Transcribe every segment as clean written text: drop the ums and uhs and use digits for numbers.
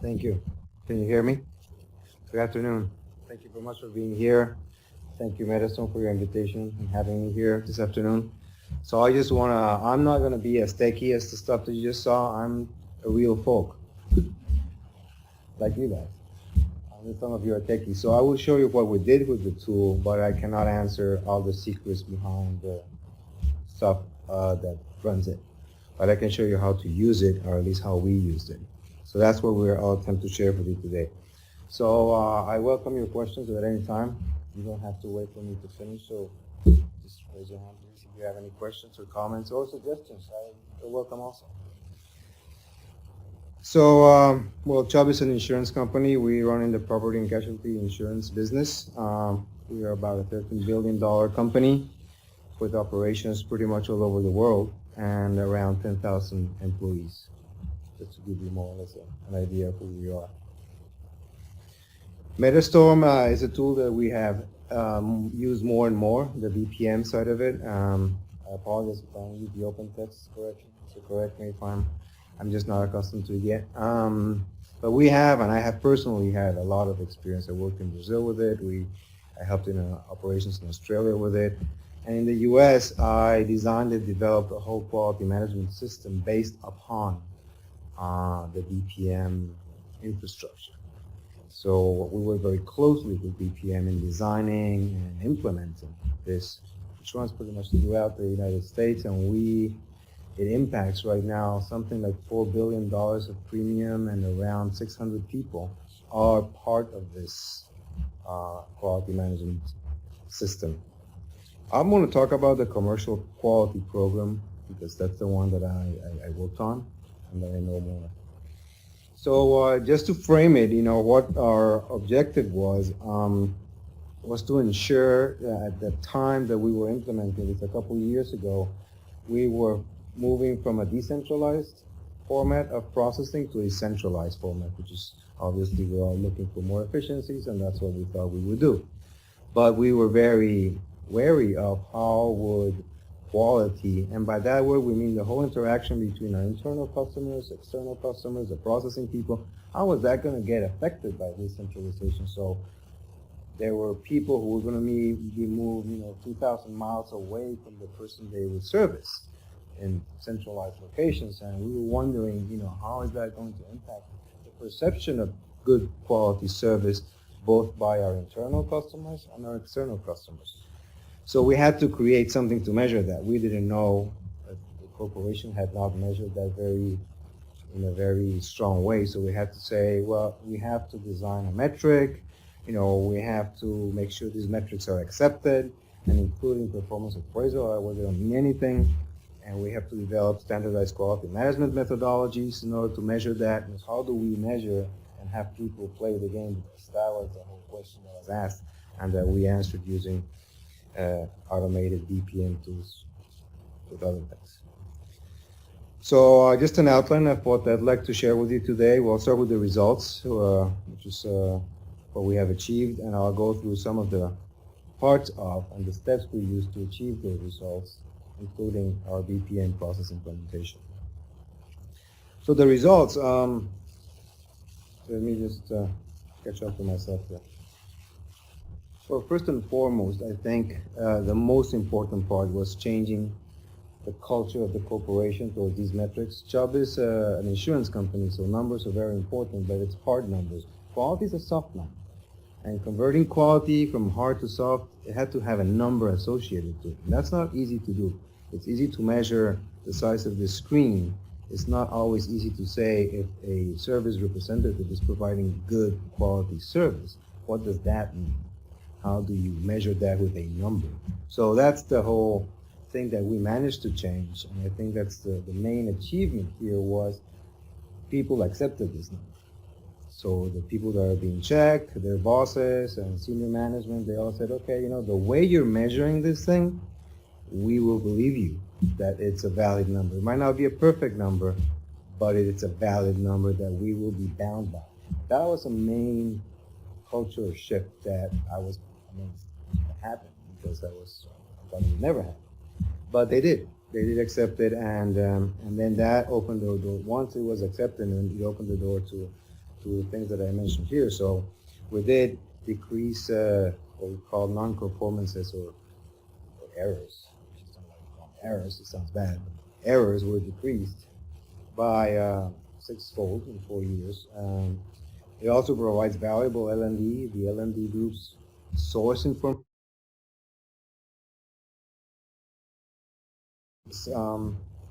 Thank you. Can you hear me? Good afternoon. Thank you very much for being here. Thank you, Medicine, for your invitation and having me here this afternoon. So I'm not gonna be as techy as the stuff that you just saw. I'm a real folk, like you guys. I know some of you are techie. So I will show you what we did with the tool, but I cannot answer all the secrets behind the stuff that runs it. But I can show you how to use it, or at least how we used it. So that's what we're all attempt to share with you today. So I welcome your questions at any time. You don't have to wait for me to finish, so just raise your hand, please, if you have any questions or comments or suggestions. You're welcome also. So, well, Chubb is an insurance company. We run in the property and casualty insurance business. We are about a $13 billion company with operations pretty much all over the world and around 10,000 employees, just to give you more or less an idea of who we are. Metastorm is a tool that we have used more and more, the BPM side of it. I apologize if I don't use the open text correction, so correct me if I'm just not accustomed to it yet. But we have, and I have personally had a lot of experience. I worked in Brazil with it. I helped in operations in Australia with it. And in the US, I designed and developed a whole quality management system based upon the BPM infrastructure. So we work very closely with BPM in designing and implementing this, which runs pretty much throughout the United States, and it impacts right now something like $4 billion of premium, and around 600 people are part of this quality management system. I'm going to talk about the commercial quality program because that's the one that I worked on and that I know more. So just to frame it, what our objective was to ensure that at the time that we were implementing this a couple of years ago, we were moving from a decentralized format of processing to a centralized format, which is obviously we're all looking for more efficiencies, and that's what we thought we would do. But we were very wary of how would quality, and by that word we mean the whole interaction between our internal customers, external customers, the processing people, how was that going to get affected by this centralization? So there were people who were going to be moved 2,000 miles away from the person they would service in centralized locations, and we were wondering how is that going to impact the perception of good quality service both by our internal customers and our external customers. So we had to create something to measure that. We didn't know, the corporation had not measured that in a very strong way. So we had to say, well, we have to design a metric. We have to make sure these metrics are accepted, and including performance appraisal, where they don't mean anything. And we have to develop standardized quality management methodologies in order to measure that. And how do we measure and have people play the game? Because that was the whole question that was asked, and that we answered using automated BPM tools with other things. So just an outline of what I'd like to share with you today. We'll start with the results, which is what we have achieved, and I'll go through some of the parts of and the steps we use to achieve those results, including our BPM process implementation. So the results, let me just catch up to myself here. So first and foremost, I think the most important part was changing the culture of the corporation towards these metrics. Chubb is an insurance company, so numbers are very important, but it's hard numbers. Quality is a soft number. And converting quality from hard to soft, it had to have a number associated to it. And that's not easy to do. It's easy to measure the size of the screen. It's not always easy to say if a service representative is providing good quality service. What does that mean? How do you measure that with a number? So that's the whole thing that we managed to change. And I think that's the main achievement here was people accepted this number. So the people that are being checked, their bosses and senior management, they all said, okay, the way you're measuring this thing, we will believe you that it's a valid number. It might not be a perfect number, but it's a valid number that we will be bound by. That was a main cultural shift that I was amazed that happened, because I thought it would never happen. But they did. They did accept it, and then that opened the door. Once it was accepted, and it opened the door to to the things that I mentioned here. So we did decrease what we call non-conformances or errors. I just don't like to call them errors, it sounds bad. Errors were decreased by sixfold in 4 years. It also provides valuable L&D. The L&D groups source information.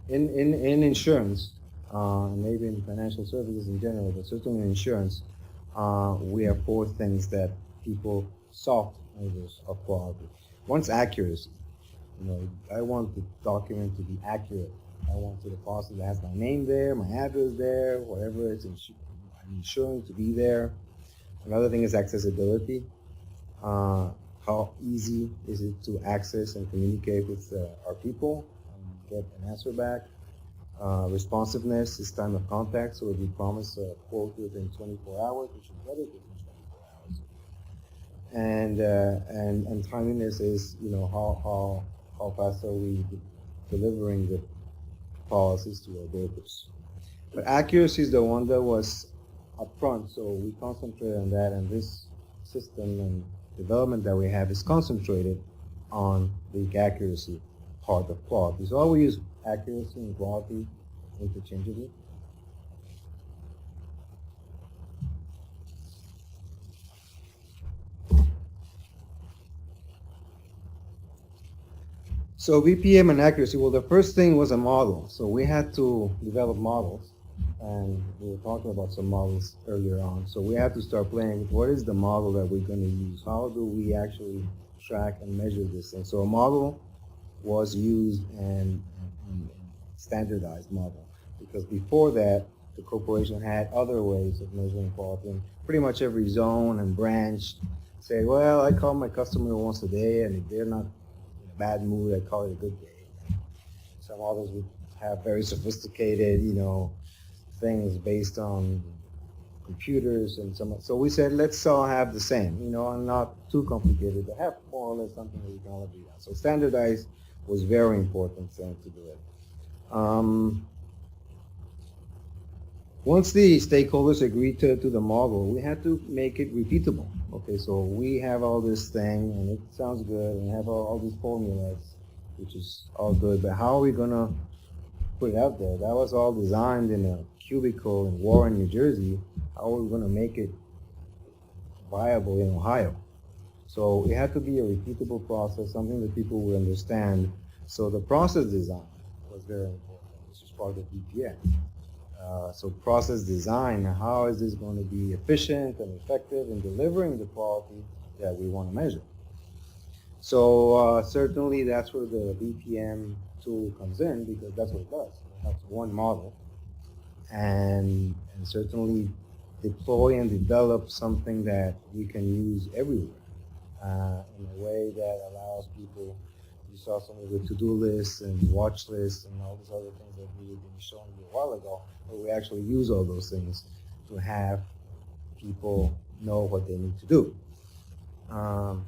In insurance, maybe in financial services in general, but certainly in insurance, we have four things that people soft measures of quality. One's accuracy. I want the document to be accurate. I want the deposit that has my name there, my address there, whatever I'm insuring to be there. Another thing is accessibility. How easy is it to access and communicate with our people and get an answer back? Responsiveness is time of contact, so if we promise a quote within 24 hours, we should get it within 24 hours. And timeliness is, how fast are we delivering the policies to our brokers. But accuracy is the one that was upfront, so we concentrate on that, and this system and development that we have is concentrated on the accuracy part of quality. So I will use accuracy and quality interchangeably. So BPM and accuracy, well, the first thing was a model. So we had to develop models, and we were talking about some models earlier on. So we had to start playing with what is the model that we're going to use? How do we actually track and measure this thing? So a model was used and standardized model, because before that, the corporation had other ways of measuring quality. And pretty much every zone and branch say, well, I call my customer once a day, and if they're not bad mood, I call it a good day. Some others would have very sophisticated, things based on computers and so we said, let's all have the same, and not too complicated, but have more or less something that we can all agree on. So standardized was very important thing to do it. Once the stakeholders agreed to the model, we had to make it repeatable. Okay, so we have all this thing, and it sounds good, and we have all these formulas, which is all good, but how are we going to put it out there? That was all designed in a cubicle in Warren, New Jersey. How are we going to make it viable in Ohio? So it had to be a repeatable process, something that people would understand. So the process design was very important. This is part of BPM. So process design, how is this going to be efficient and effective in delivering the quality that we want to measure? So certainly that's where the BPM tool comes in, because that's what it does. It has one model, and certainly deploy and develop something that we can use everywhere in a way that allows people. You saw some of the to-do lists and watch lists and all these other things that we had been showing you a while ago, but we actually use all those things to have people know what they need to do.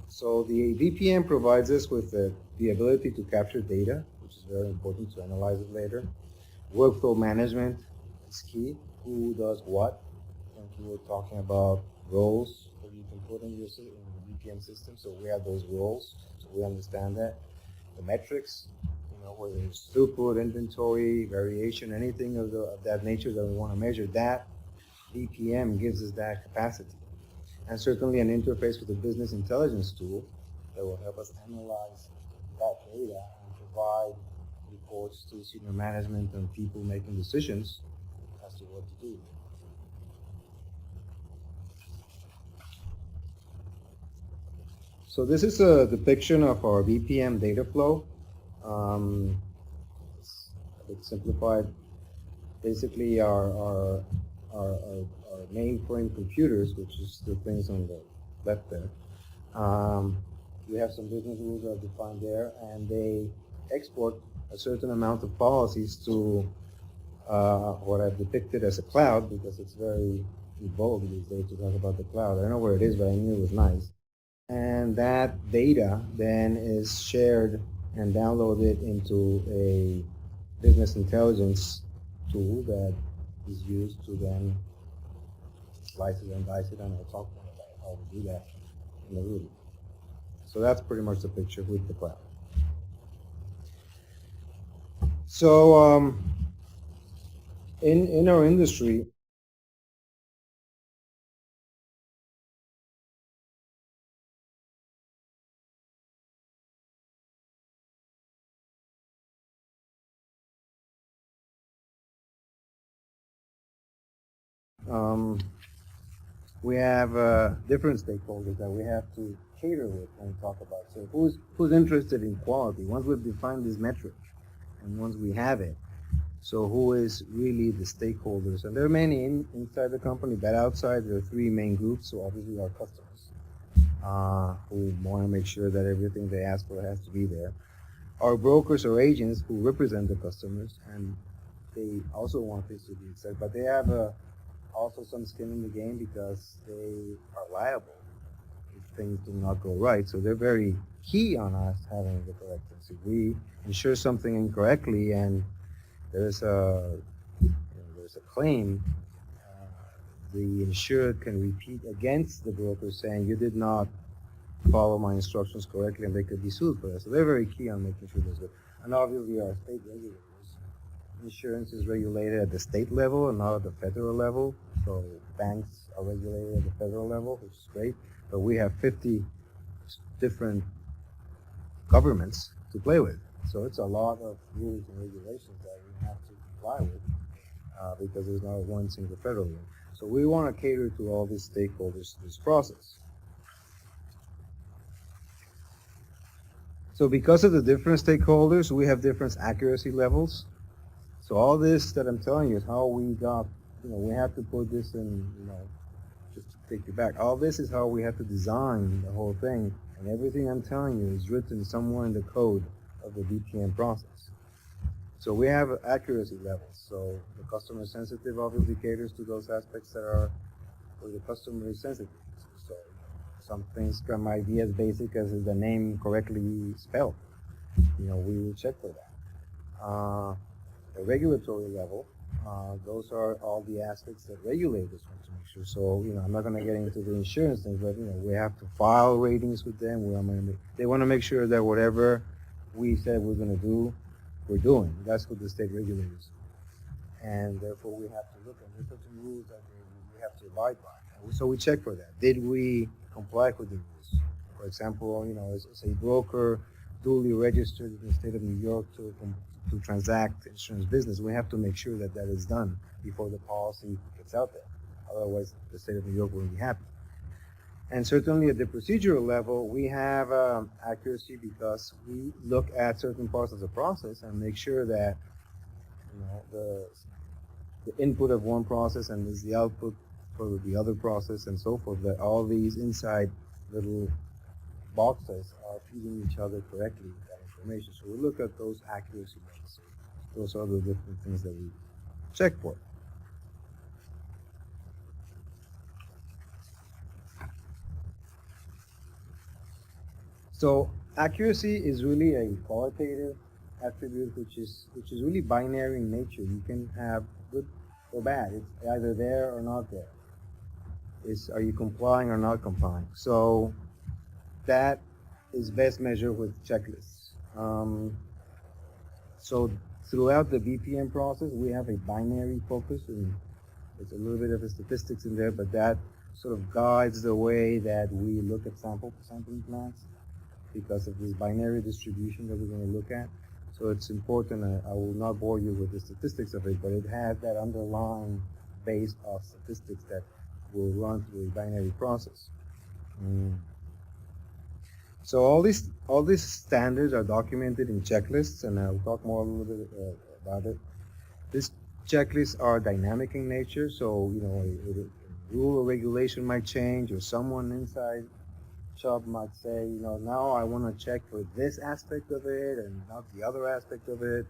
So the VPN provides us with the ability to capture data, which is very important to analyze it later. Workflow management is key. Who does what? I think you were talking about roles that you can put in your VPN system. So we have those roles, so we understand that. The metrics, whether it's throughput, inventory, variation, anything of that nature that we want to measure, that VPM gives us that capacity. And certainly an interface with a business intelligence tool that will help us analyze that data and provide reports to senior management and people making decisions as to what to do. So this is a depiction of our BPM data flow. It's a bit simplified. Basically, our mainframe computers, which is the things on the left there, we have some business rules that are defined there, and they export a certain amount of policies to what I've depicted as a cloud, because it's very vogue these days to talk about the cloud. I don't know where it is, but I knew it was nice. And that data then is shared and downloaded into a business intelligence tool that is used to then slice it and dice it, and I'll talk more about how we do that in the room. So that's pretty much the picture with the cloud. So in our industry, we have different stakeholders that we have to cater with when we talk about. So who's interested in quality? Once we've defined this metric, and once we have it, so who is really the stakeholders? And there are many inside the company, but outside there are three main groups. So obviously our customers, who want to make sure that everything they ask for has to be there. Our brokers or agents who represent the customers, and they also want this to be accepted, but they have also some skin in the game because they are liable if things do not go right. So they're very key on us having the correct things. If we insure something incorrectly and there's a claim, the insured can repeat against the broker saying you did not follow my instructions correctly, and they could be sued for that. So they're very key on making sure that's good. And obviously our state regulators. Insurance is regulated at the state level and not at the federal level. So banks are regulated at the federal level, which is great. But we have 50 different governments to play with. So it's a lot of rules and regulations that we have to comply with because there's not one single federal one. So we want to cater to all these stakeholders in this process. So because of the different stakeholders, we have different accuracy levels. So all this that I'm telling you is how we got, we have to put this in, just to take you back. All this is how we have to design the whole thing. And everything I'm telling you is written somewhere in the code of the BPM process. So we have accuracy levels. So the customer sensitive obviously caters to those aspects that are where the customer is sensitive. So some things might be as basic as the name correctly spelled. We will check for that. The regulatory level, those are all the aspects that regulators want to make sure. So, I'm not going to get into the insurance things, but, we have to file ratings with them. They want to make sure that whatever we said we're going to do, we're doing. That's what the state regulators do. And therefore, we have to look at there's certain rules that we have to abide by. And so we check for that. Did we comply with the rules? For example, as a broker duly registered in the state of New York to transact insurance business, we have to make sure that that is done before the policy gets out there. Otherwise, the state of New York wouldn't be happy. And certainly at the procedural level, we have accuracy because we look at certain parts of the process and make sure that the input of one process and is the output for the other process and so forth, that all these inside little boxes are feeding each other correctly with that information. So we look at those accuracy levels. Those are the different things that we check for. So accuracy is really a qualitative attribute which is really binary in nature. You can have good or bad. It's either there or not there. Are you complying or not complying? So that is best measured with checklists. So throughout the BPM process, we have a binary focus, and there's a little bit of the statistics in there, but that sort of guides the way that we look at sampling plans because of this binary distribution that we're going to look at. So it's important. I will not bore you with the statistics of it, but it has that underlying base of statistics that will run through a binary process. So all these standards are documented in checklists, and I'll talk more a little bit about it. These checklists are dynamic in nature, so a rule or regulation might change, or someone inside Chubb might say, now I want to check for this aspect of it and not the other aspect of it.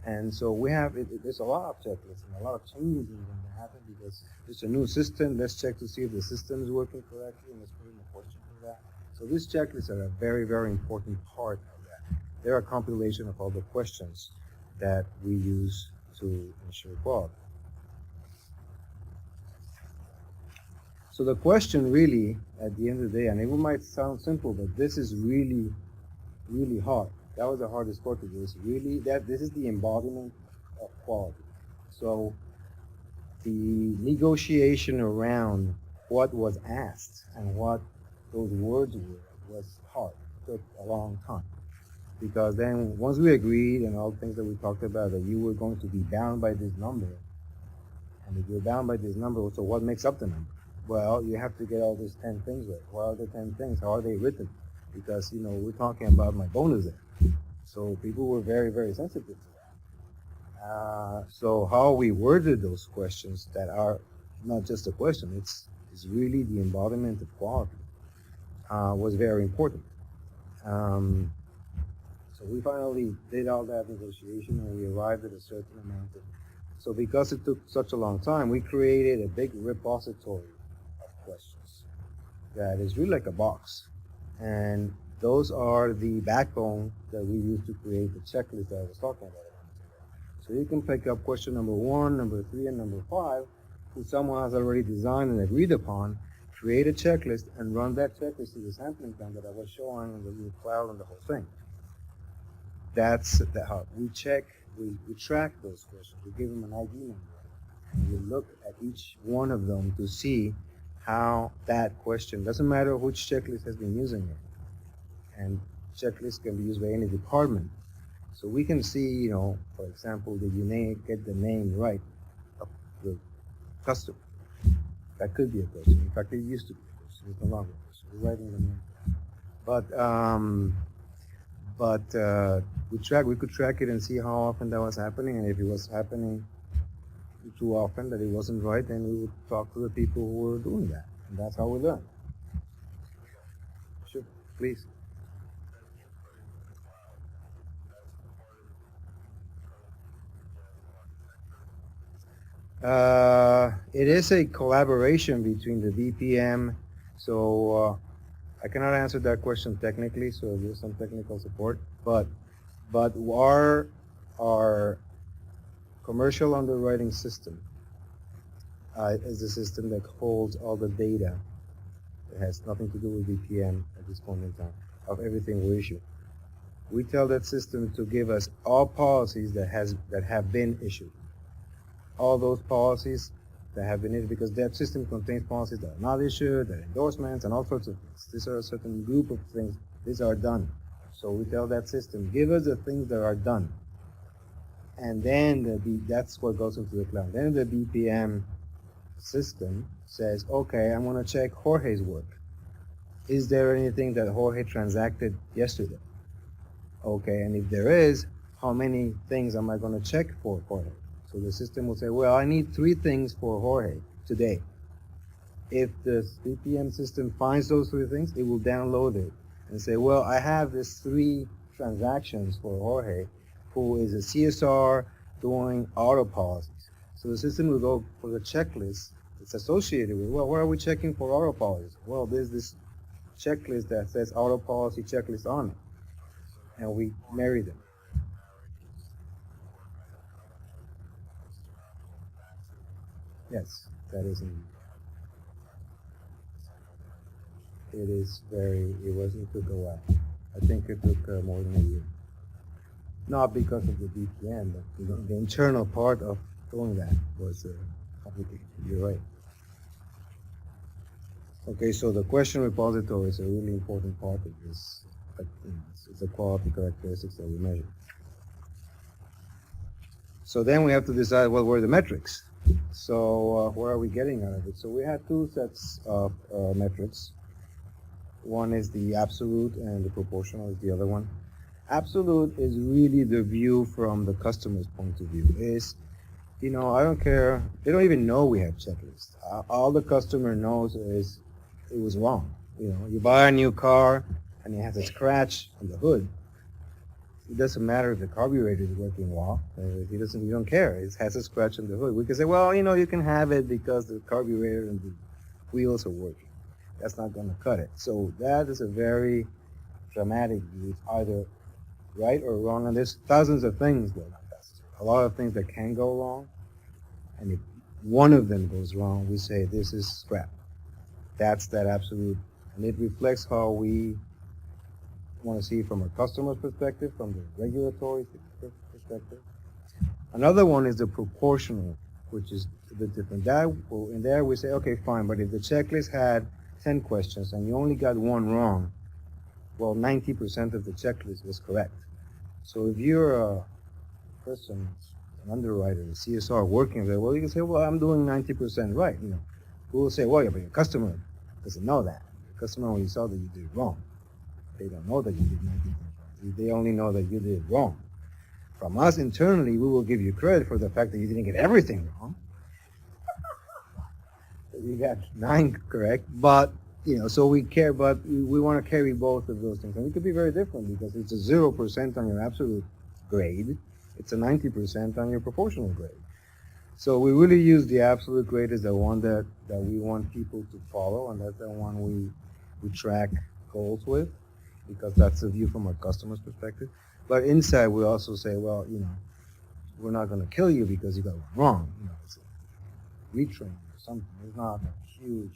And so we have, there's a lot of checklists and a lot of changes going to happen because it's a new system. Let's check to see if the system is working correctly, and let's put in a question for that. So these checklists are a very, very important part of that. They're a compilation of all the questions that we use to ensure quality. So the question really, at the end of the day, and it might sound simple, but this is really, really hard. That was the hardest part of this. Really, this is the embodiment of quality. So the negotiation around what was asked and what those words were was hard. It took a long time. Because then once we agreed and all the things that we talked about, that you were going to be bound by this number, and if you're bound by this number, so what makes up the number? Well, you have to get all these 10 things right. What are the 10 things? How are they written? Because, we're talking about my bonus there. So people were very, very sensitive to that. So how we worded those questions that are not just a question, it's really the embodiment of quality, was very important. So we finally did all that negotiation and we arrived at a certain amount of. So because it took such a long time, we created a big repository of questions that is really like a box. And those are the backbone that we use to create the checklist that I was talking about. So you can pick up question number 1, number 3, and number 5, who someone has already designed and agreed upon, create a checklist, and run that checklist to the sampling plan that I was showing in the new cloud and the whole thing. That's how we check, we track those questions. We give them an ID number. And we look at each one of them to see how that question, doesn't matter which checklist has been using it. And checklists can be used by any department. So we can see, for example, did you get the name right of the customer? That could be a question. In fact, it used to be a question. It's no longer a question. We're writing the name. But we could track it and see how often that was happening, and if it was happening too often that it wasn't right, then we would talk to the people who were doing that, and that's how we learn. Sure, please. It is a collaboration between the BPM, so I cannot answer that question technically, so there's some technical support, but our commercial underwriting system is the system that holds all the data. It has nothing to do with BPM at this point in time, of everything we issue. We tell that system to give us all policies that have been issued. All those policies that have been issued, because that system contains policies that are not issued, that are endorsements, and all sorts of things. These are a certain group of things. These are done. So we tell that system, give us the things that are done. And then that's what goes into the cloud. Then the BPM system says, okay, I'm going to check Jorge's work. Is there anything that Jorge transacted yesterday? Okay, and if there is, how many things am I going to check for Jorge? So the system will say, well, I need 3 things for Jorge today. If the BPM system finds those 3 things, it will download it and say, well, I have these 3 transactions for Jorge, who is a CSR doing auto policies. So the system will go for the checklist it's associated with. Well, what are we checking for auto policies? Well, there's this checklist that says auto policy checklist on it, and we marry them. Yes, that is indeed. It took a while. I think it took more than a year. Not because of the BPM, but the internal part of doing that was complicated. You're right. Okay, so the question repository is a really important part of this. It's a quality characteristics that we measure. So then we have to decide what were the metrics. So what are we getting out of it? So we had 2 sets of metrics. One is the absolute and the proportional is the other one. Absolute is really the view from the customer's point of view. I don't care. They don't even know we have checklists. All the customer knows is it was wrong. You buy a new car and it has a scratch on the hood. It doesn't matter if the carburetor is working well. You don't care. It has a scratch on the hood. We can say, well, you can have it because the carburetor and the wheels are working. That's not going to cut it. So that is a very dramatic view. It's either right or wrong, and there's thousands of things that a lot of things that can go wrong, and if one of them goes wrong, we say this is scrap. That's that absolute, and it reflects how we want to see it from a customer's perspective, from the regulatory perspective. Another one is the proportional, which is a bit different. That, well, in there we say, okay, fine, but if the checklist had 10 questions and you only got one wrong, well, 90% of the checklist was correct. So if you're a person, an underwriter, a CSR working there, well, you can say, well, I'm doing 90% right. We will say, well, yeah, but your customer doesn't know that. The customer only saw that you did it wrong. They don't know that you did 90% right. They only know that you did it wrong. From us internally, we will give you credit for the fact that you didn't get everything wrong. You got 9 correct, but so we care, but we want to carry both of those things, and it could be very different because it's a 0% on your absolute grade, it's a 90% on your proportional grade. So we really use the absolute grade as the one that we want people to follow, and that's the one we track goals with, because that's the view from our customer's perspective. But inside, we also say, well, we're not going to kill you because you got one wrong. It's a retrain or something. It's not a huge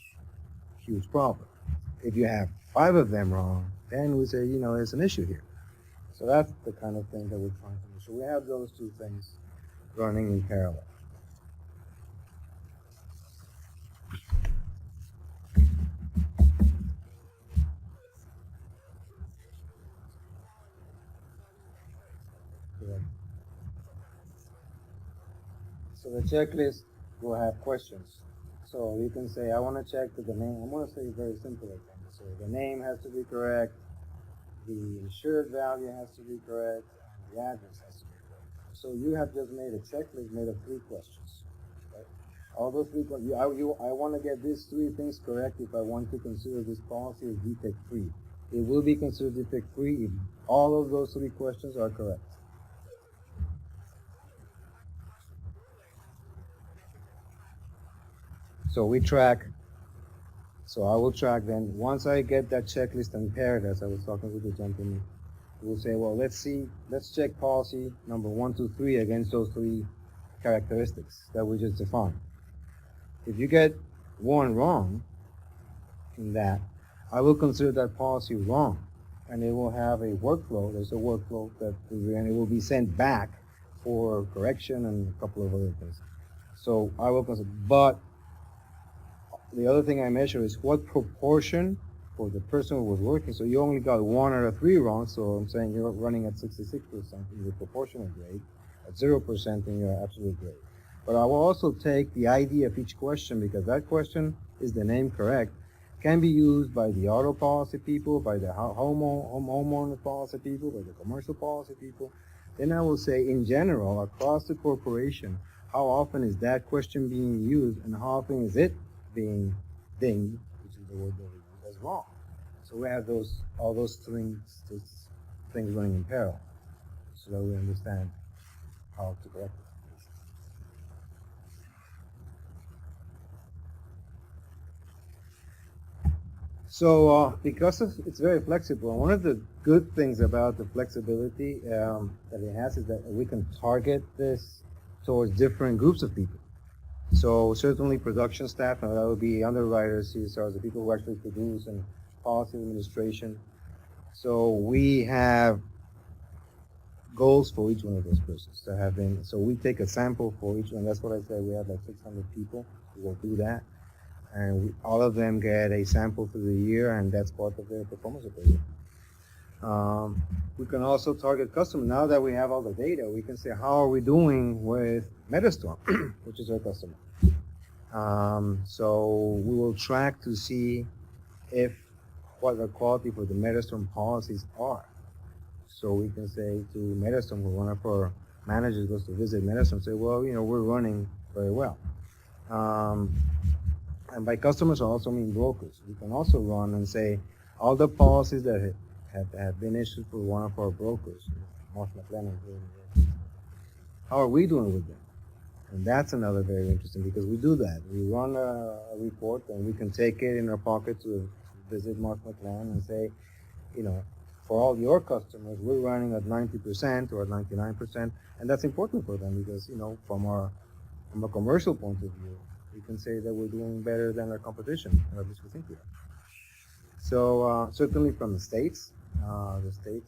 problem. If you have 5 of them wrong, then we say, there's an issue here. So that's the kind of thing that we're trying to do. So we have those two things running in parallel. So the checklist will have questions. So you can say, I want to check that the name, I'm going to say very simple again. So the name has to be correct, the insured value has to be correct, and the address has to be correct. So you have just made a checklist made of 3 questions. Right? All those 3 questions, I want to get these 3 things correct if I want to consider this policy as defect-free. It will be considered defect-free if all of those 3 questions are correct. So we track, so I will track then, once I get that checklist and paired, as I was talking with the gentleman, we'll say, well, let's check policy number 1, 2, 3 against those 3 characteristics that we just defined. If you get one wrong in that, I will consider that policy wrong, and it will have a workflow. There's a workflow and it will be sent back for correction and a couple of other things. So I will consider, but the other thing I measure is what proportion for the person who was working. So you only got 1 out of 3 wrong, so I'm saying you're running at 66% in your proportional grade, at 0% in your absolute grade. But I will also take the ID of each question, because that question, is the name correct, can be used by the auto policy people, by the homeowner policy people, by the commercial policy people. Then I will say, in general, across the corporation, how often is that question being used, and how often is it being dinged, which is the word that we use, as wrong. So we have all those things running in parallel, so that we understand how to correct it. So because it's very flexible, one of the good things about the flexibility that it has is that we can target this towards different groups of people. So certainly production staff, and that would be underwriters, CSRs, the people who actually produce, and policy administration. So we have goals for each one of those persons to have been. So we take a sample for each one. That's what I said. We have like 600 people who will do that, and all of them get a sample for the year, and that's part of their performance appraisal. We can also target customers. Now that we have all the data, we can say, how are we doing with Metastorm, which is our customer. So we will track to see what the quality for the Metastorm policies are. So we can say to Metastorm, when one of our managers goes to visit Metastorm, say, well, we're running very well. And by customers, I also mean brokers. We can also run and say, all the policies that have been issued for one of our brokers, Marsh McLennan, how are we doing with them? And that's another very interesting, because we do that. We run a report, and we can take it in our pocket to visit Marsh McLennan and say, for all your customers, we're running at 90% or at 99%, and that's important for them because, from a commercial point of view, We can say that we're doing better than our competition, or at least we think we are. So certainly from the states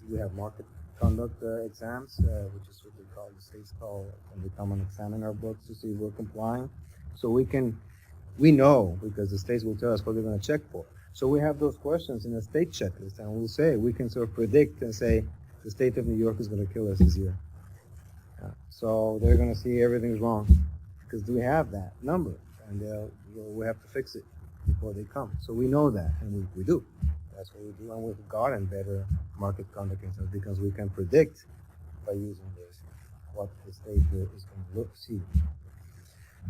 we have market conduct exams, which is what they call the states call when they come and examine our books to see if we're complying. So we know because the states will tell us what they're going to check for. So we have those questions in a state checklist, and we'll say we can sort of predict and say the state of New York is going to kill us this year. So they're going to see everything's wrong because we have that number, and we have to fix it before they come. So we know that, and we do. That's what we do, and we've gotten better market conduct exams because we can predict by using this what the state is going to see.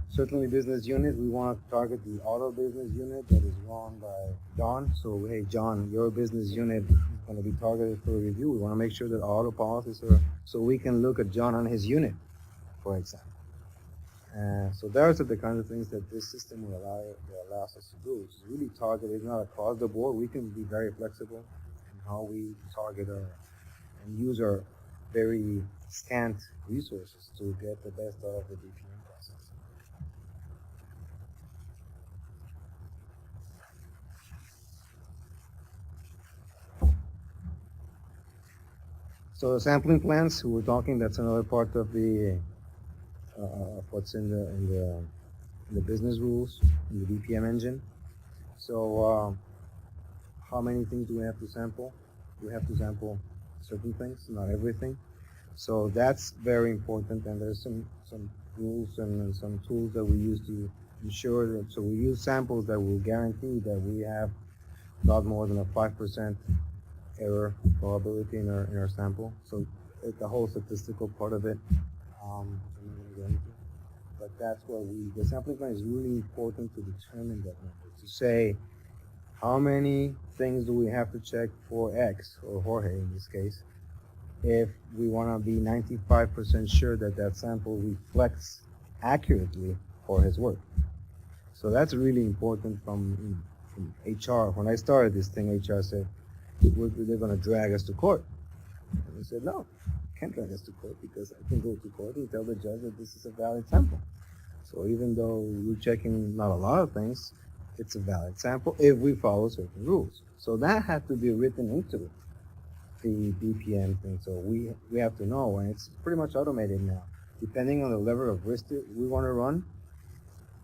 Certainly business unit, we want to target the auto business unit that is run by John. So, hey, John, your business unit is going to be targeted for a review. We want to make sure that auto policies are, so we can look at John and his unit, for example. So those are the kinds of things that this system will allows us to do. It's really targeted, not across the board. We can be very flexible in how we target and use our very scant resources to get the best out of the BPM process. So the sampling plans, we're talking, that's another part of the what's in the business rules in the BPM engine. So how many things do we have to sample? We have to sample certain things, not everything. So that's very important, and there's some rules and some tools that we use to ensure that. So we use samples that will guarantee that we have not more than a 5% error probability in our sample. So it's the whole statistical part of it. I'm not going to go into. But that's what the sampling plan is really important to determine that number. To say how many things do we have to check for X, or Jorge in this case, if we want to be 95% sure that that sample reflects accurately for his work. So that's really important from HR. When I started this thing, HR said, they're going to drag us to court. And we said, no, can't drag us to court because I can go to court and tell the judge that this is a valid sample. So even though we're checking not a lot of things, it's a valid sample if we follow certain rules. So that had to be written into the BPM thing. So we have to know, and it's pretty much automated now. Depending on the level of risk we want to run,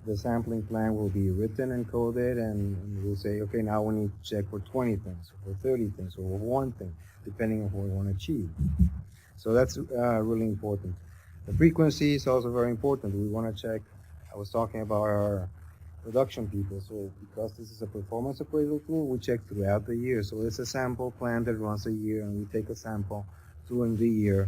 the sampling plan will be written and coded, and we'll say, okay, now we need to check for 20 things, or for 30 things, or for one thing, depending on what we want to achieve. So that's really important. The frequency is also very important. We want to check, I was talking about our production people, so because this is a performance appraisal tool, we check throughout the year. So it's a sample plan that runs a year, and we take a sample during the year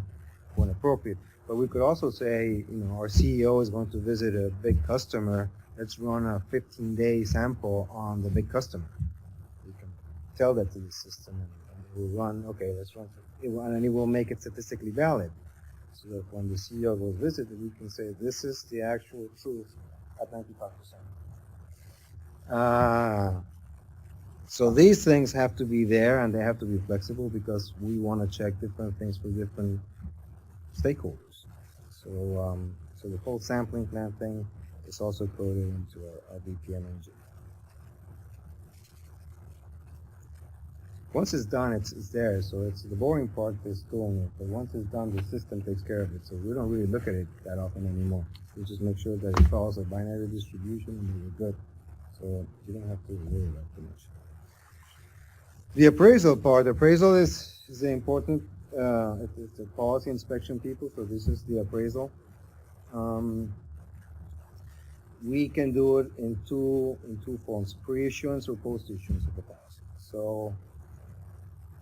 when appropriate. But we could also say, our CEO is going to visit a big customer. Let's run a 15-day sample on the big customer. We can tell that to the system, and it will run, okay, let's run, and it will make it statistically valid. So that when the CEO goes visit, we can say this is the actual truth at 95%. So these things have to be there, and they have to be flexible because we want to check different things for different stakeholders. So the whole sampling plan thing is also coded into our BPM engine. Once it's done, it's there. So it's the boring part is doing it. But once it's done, the system takes care of it. So we don't really look at it that often anymore. We just make sure that it follows a binary distribution and that we're good. So you don't have to worry about too much. The appraisal part. Appraisal is the important. It's the policy inspection people. So this is the appraisal. We can do it in two forms: pre-issuance or post-issuance of the policy. So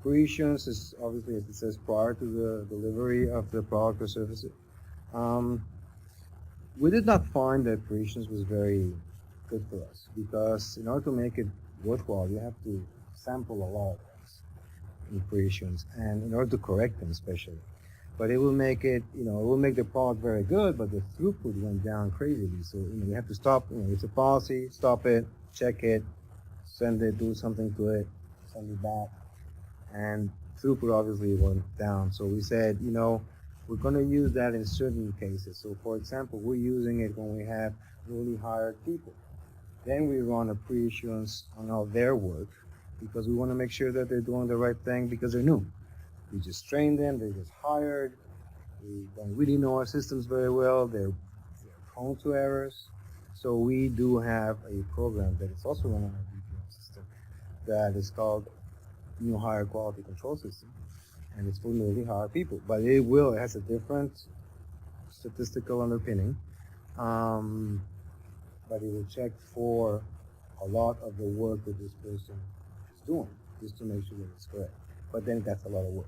pre-issuance is obviously, as it says, prior to the delivery of the product or service. We did not find that pre-issuance was very good for us because in order to make it worthwhile, you have to sample a lot of things in pre-issuance, and in order to correct them especially. But it will make it, it will make the product very good, but the throughput went down crazily. So, we have to stop, it's a policy, stop it, check it, send it, do something to it, send it back. And throughput obviously went down. So we said, we're going to use that in certain cases. So for example, we're using it when newly hired people. Then we run a pre-issuance on all their work because we want to make sure that they're doing the right thing because they're new. We just train them, they're just hired, we don't really know our systems very well, they're prone to errors. So we do have a program that is also running our BPM system that is called New Hire Quality Control System, and it's for newly hired people. But it has a different statistical underpinning, but it will check for a lot of the work that this person is doing, just to make sure that it's correct. But then that's a lot of work.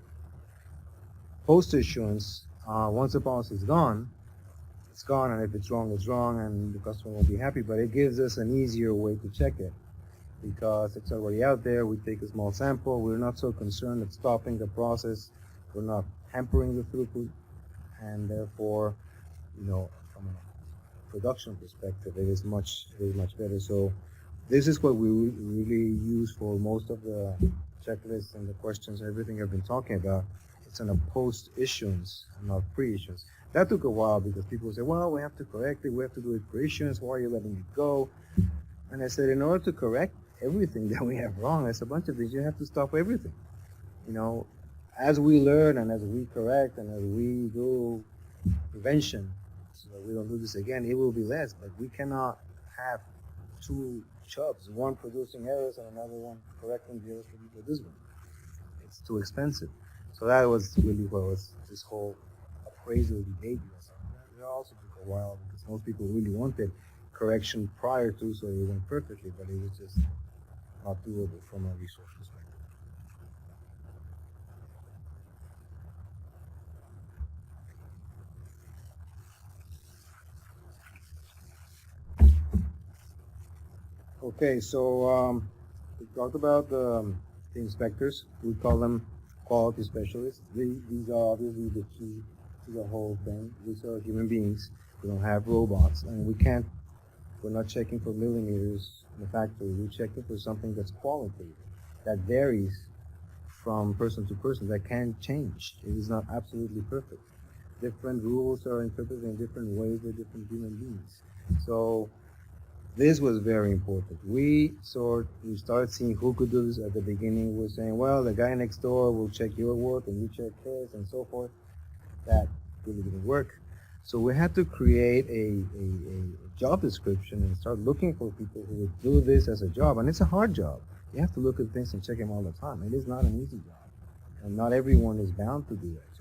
Post-issuance, once the policy is gone, it's gone, and if it's wrong, it's wrong, and the customer won't be happy, but it gives us an easier way to check it because it's already out there. We take a small sample. We're not so concerned with stopping the process. We're not hampering the throughput, and therefore, from a production perspective, it is much better. So this is what we really use for most of the checklists and the questions and everything I've been talking about. It's on a post-issuance and not pre-issuance. That took a while because people say, well, we have to correct it. We have to do it pre-issuance. Why are you letting it go? And I said, in order to correct everything that we have wrong, there's a bunch of things. You have to stop everything. As we learn and as we correct and as we do prevention, so that we don't do this again, it will be less. But we cannot have two Chubbs, one producing errors and another one correcting the errors for this one. It's too expensive. So that was really what was this whole appraisal debate. It also took a while because most people really wanted correction prior to, so it went perfectly, but it was just not doable from a resource perspective. Okay, so we talked about the inspectors. We call them quality specialists. These are obviously the key to the whole thing. These are human beings. We don't have robots, and we're not checking for millimeters in the factory. We're checking for something that's qualitative, that varies from person to person, that can change. It is not absolutely perfect. Different rules are interpreted in different ways by different human beings. So this was very important. We started seeing who could do this at the beginning. We're saying, well, the guy next door will check your work and you check his and so forth. That really didn't work. So we had to create a job description and start looking for people who would do this as a job. And it's a hard job. You have to look at things and check them all the time. It is not an easy job. And not everyone is bound to do that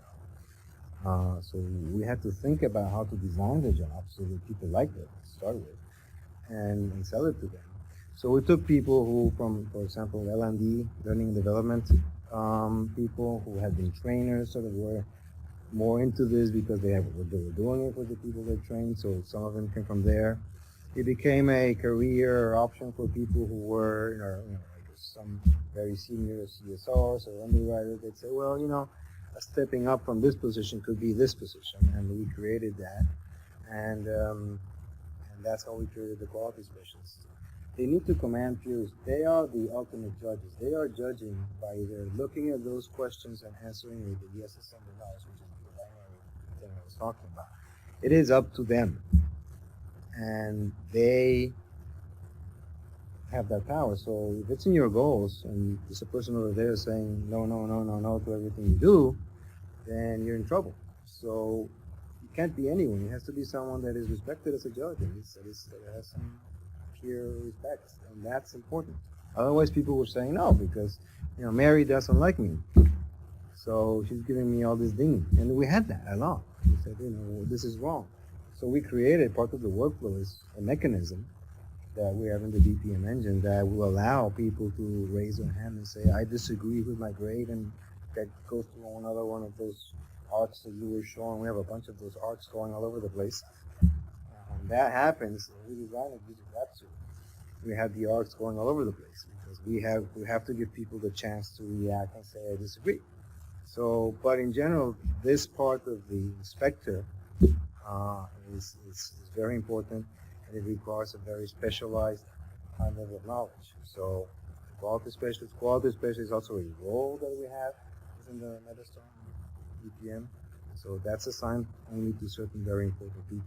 job. So we had to think about how to design the job so that people liked it to start with. And sell it to them. So we took people who, for example, L&D, learning and development people who had been trainers, sort of were more into this because they were doing it with the people they trained. So some of them came from there. It became a career option for people who were, like some very senior CSRs or underwriters. They'd say, well, a stepping up from this position could be this position, and we created that. And that's how we created the quality specialists. They need to command peers. They are the ultimate judges. They are judging by either looking at those questions and answering with the yeses and the no's, which is the binary thing I was talking about. It is up to them. And they have that power. So if it's in your goals and there's a person over there saying no to everything you do, then you're in trouble. So it can't be anyone. It has to be someone that is respected as a judge, that has some peer respect, and that's important. Otherwise, people were saying no because, Mary doesn't like me, so she's giving me all this dinging, and we had that a lot. We said, this is wrong. So we created part of the workflow is a mechanism that we have in the BPM engine that will allow people to raise their hand and say, I disagree with my grade, and that goes through another one of those arcs that you were showing. We have a bunch of those arcs going all over the place. And that happens, we design it using that too. We have the arcs going all over the place because we have to give people the chance to react and say, I disagree. So, but in general, this part of the inspector is very important, and it requires a very specialized high level of knowledge. So, quality specialist is also a role that we have in the Metastar BPM. So that's assigned only to certain very important people.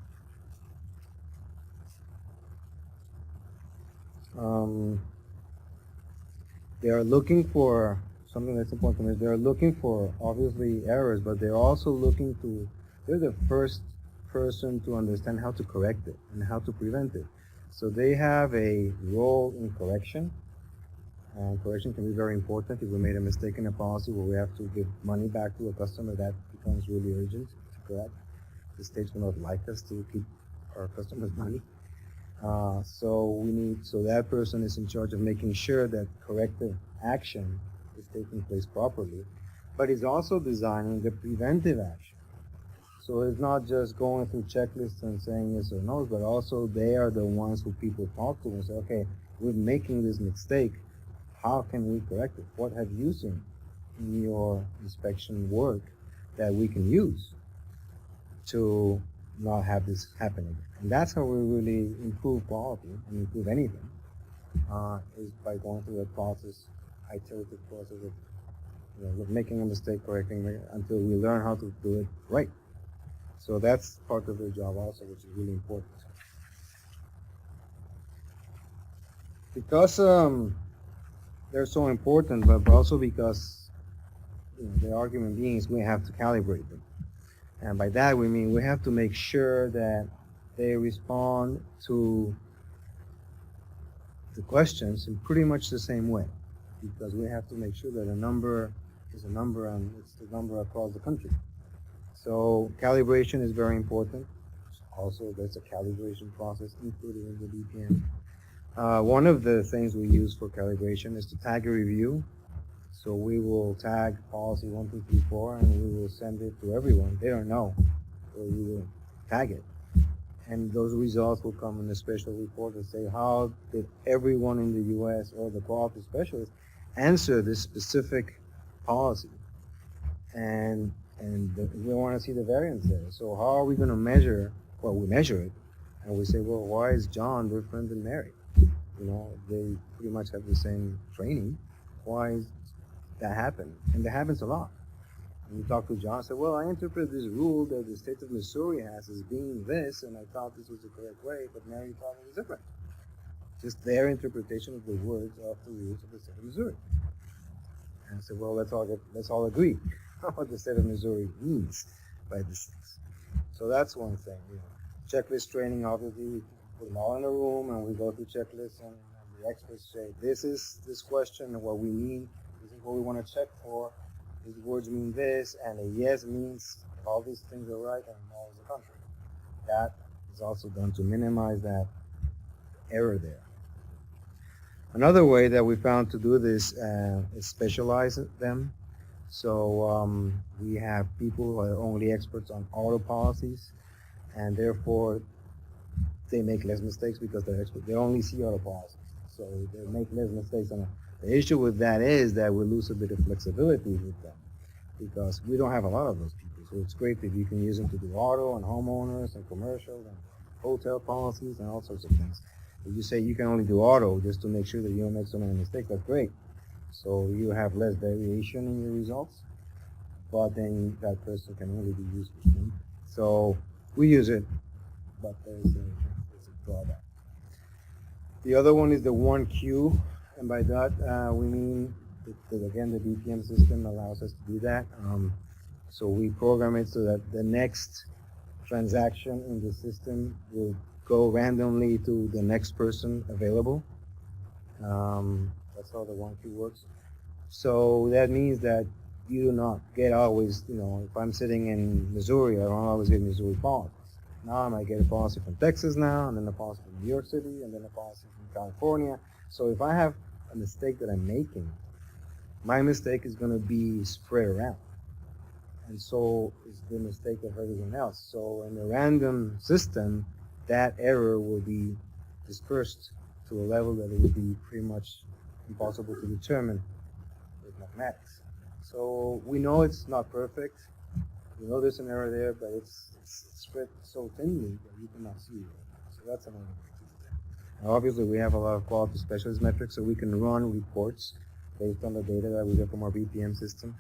Um, they are looking for something that's important is they're looking for obviously errors, but they're also looking to, they're the first person to understand how to correct it and how to prevent it. So they have a role in correction, and correction can be very important. If we made a mistake in a policy where we have to give money back to a customer, that becomes really urgent to correct. The states will not like us to keep our customers' money. So that person is in charge of making sure that corrective action is taking place properly, but he's also designing the preventive action. So it's not just going through checklists and saying yes or no, but also they are the ones who people talk to and say, okay, we're making this mistake. How can we correct it? What have you seen in your inspection work that we can use to not have this happening? And that's how we really improve quality and improve anything, is by going through that process, iterative process of making a mistake, correcting it, until we learn how to do it right. So that's part of their job also, which is really important. Because they're so important, but also because they are human beings, we have to calibrate them. And by that we mean we have to make sure that they respond to the questions in pretty much the same way, because we have to make sure that a number is a number and it's the number across the country. So calibration is very important. Also, there's a calibration process included in the BPM. One of the things we use for calibration is to tag a review. So we will tag policy 1, 2, 3, 4, and we will send it to everyone. They don't know, so we will tag it. And those results will come in a special report and say how did everyone in the U.S. or the quality specialist answer this specific policy. And we want to see the variance there. So how are we going to measure? Well, we measure it, and we say, well, why is John different than Mary? They pretty much have the same training. Why is that happen? And that happens a lot. And you talk to John and say, well, I interpret this rule that the state of Missouri has as being this, and I thought this was the correct way, but Mary thought it was different. Just their interpretation of the words of the rules of the state of Missouri. And I said, well, let's all agree what the state of Missouri means by these things. So that's one thing. Checklist training, obviously, we put them all in a room and we go through checklists, and the experts say, this is this question and what we mean. This is what we want to check for. These words mean this, and a yes means all these things are right and no is the contrary. That is also done to minimize that error there. Another way that we found to do this is specialize them. So we have people who are only experts on auto policies, and therefore they make less mistakes because they're experts. They only see auto policies, so they make less mistakes. And the issue with that is that we lose a bit of flexibility with them because we don't have a lot of those people. So it's great if you can use them to do auto and homeowners and commercial and hotel policies and all sorts of things. If you say you can only do auto just to make sure that you don't make so many mistakes, that's great. So you have less variation in your results, but then that person can only be used for them. So we use it, but there's a drawback. The other one is the 1Q, and by that we mean that again the BPM system allows us to do that. So we program it so that the next transaction in the system will go randomly to the next person available. That's how the 1Q works. So that means that you do not get always, if I'm sitting in Missouri, I don't always get Missouri policies. Now I might get a policy from Texas now, and then a policy from New York City, and then a policy from California. So if I have a mistake that I'm making, my mistake is going to be spread around. And so is the mistake of everyone else. So in a random system, that error will be dispersed to a level that it would be pretty much impossible to determine with mathematics. So we know it's not perfect. We know there's an error there, but it's spread so thinly that you cannot see it. So that's another way to do that. Now obviously we have a lot of quality specialist metrics, so we can run reports based on the data that we get from our BPM system.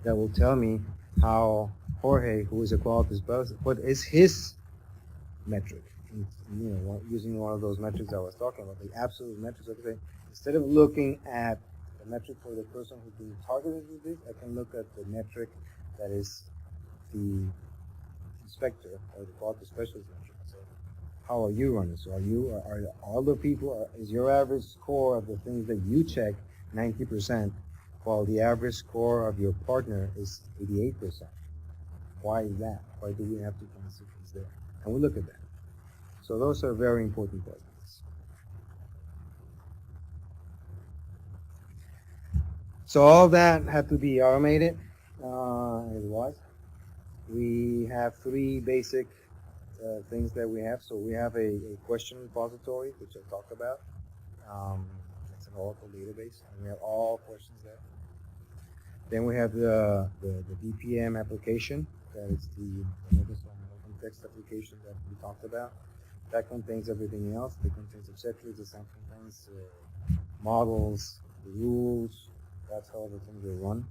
That will tell me how Jorge, who is a quality specialist, what is his metric using one of those metrics I was talking about, the absolute metrics. Okay, instead of looking at the metric for the person who's being targeted with this, I can look at the metric that is the inspector or the quality specialist metric. So, how are you running? So, are all the people? Is your average score of the things that you check 90%, while the average score of your partner is 88%? Why is that? Why do we have to consider things there? And we look at that. So those are very important questions. So all that had to be automated. It was. We have three basic things that we have. So we have a question repository, which I talked about. It's an Oracle database, and we have all questions there. Then we have the BPM application. That is the open text application that we talked about. That contains everything else. It contains objectives, it contains models, the rules. That's how the things are run.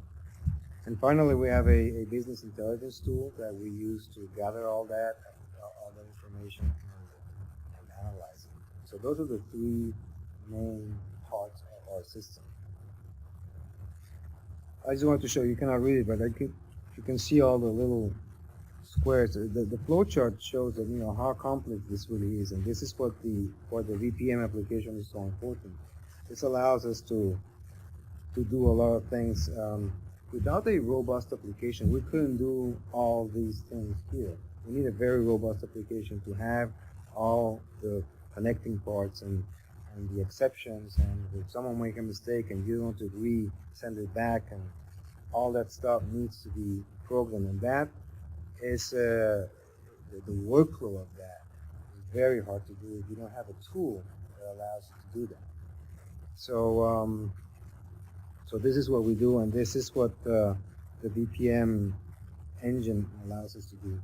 And finally, we have a business intelligence tool that we use to gather all that information and analyze it. So those are the three main parts of our system. I just want to show you cannot read it, but you can see all the little squares. The flow chart shows that how complex this really is, and this is what the VPM application is so important. This allows us to do a lot of things. Without a robust application, we couldn't do all these things here. We need a very robust application to have all the connecting parts and the exceptions, and if someone make a mistake and you don't agree, send it back, and all that stuff needs to be programmed, and that is the workflow of that is very hard to do if you don't have a tool that allows you to do that. So so this is what we do, and this is what the BPM engine allows us to do.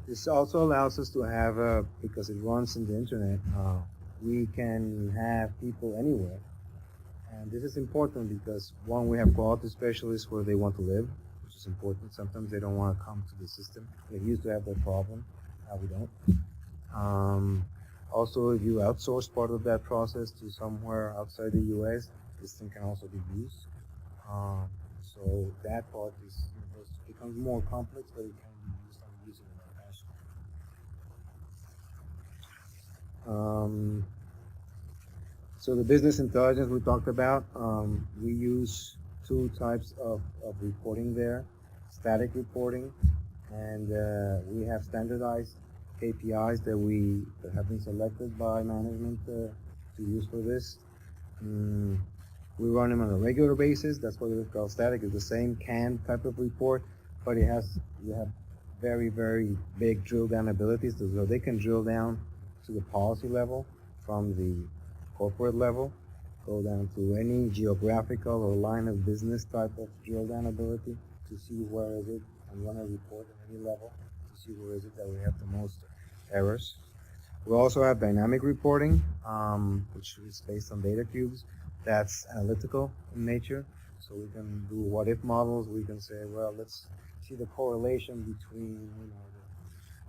This also allows us to have, because it runs in the internet, we can have people anywhere. And this is important because, one, we have quality specialists where they want to live, which is important. Sometimes they don't want to come to the system. They used to have that problem. Now we don't. Also, if you outsource part of that process to somewhere outside the U.S., this thing can also be used. So that part becomes more complex, but it can be used and used in that fashion. So the business intelligence we talked about, we use two types of reporting there, static reporting, and we have standardized KPIs that have been selected by management to use for this. We run them on a regular basis. That's what it's called static. It's the same canned type of report, but you have very, very big drill down abilities, so they can drill down to the policy level from the corporate level, go down to any geographical or line of business type of drill down ability to see where is it and run a report at any level to see where is it that we have the most errors. We also have dynamic reporting, which is based on data cubes. That's analytical in nature, so we can do what-if models. We can say, well, let's see the correlation between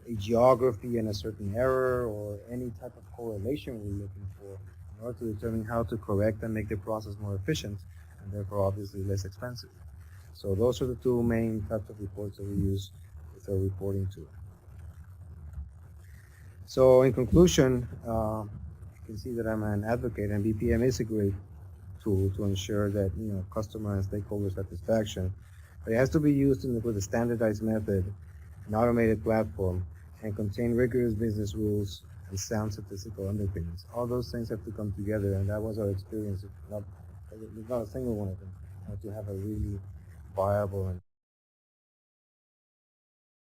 a geography and a certain error, or any type of correlation we're looking for, in order to determine how to correct and make the process more efficient, and therefore obviously less expensive. So those are the two main types of reports that we use with our reporting tool. So in conclusion, you can see that I'm an advocate, and BPM is a great tool to ensure that customer and stakeholder satisfaction. But it has to be used with a standardized method, an automated platform, and contain rigorous business rules and sound statistical underpinnings. All those things have to come together, and that was our experience. Not a single one of them, to have a really viable and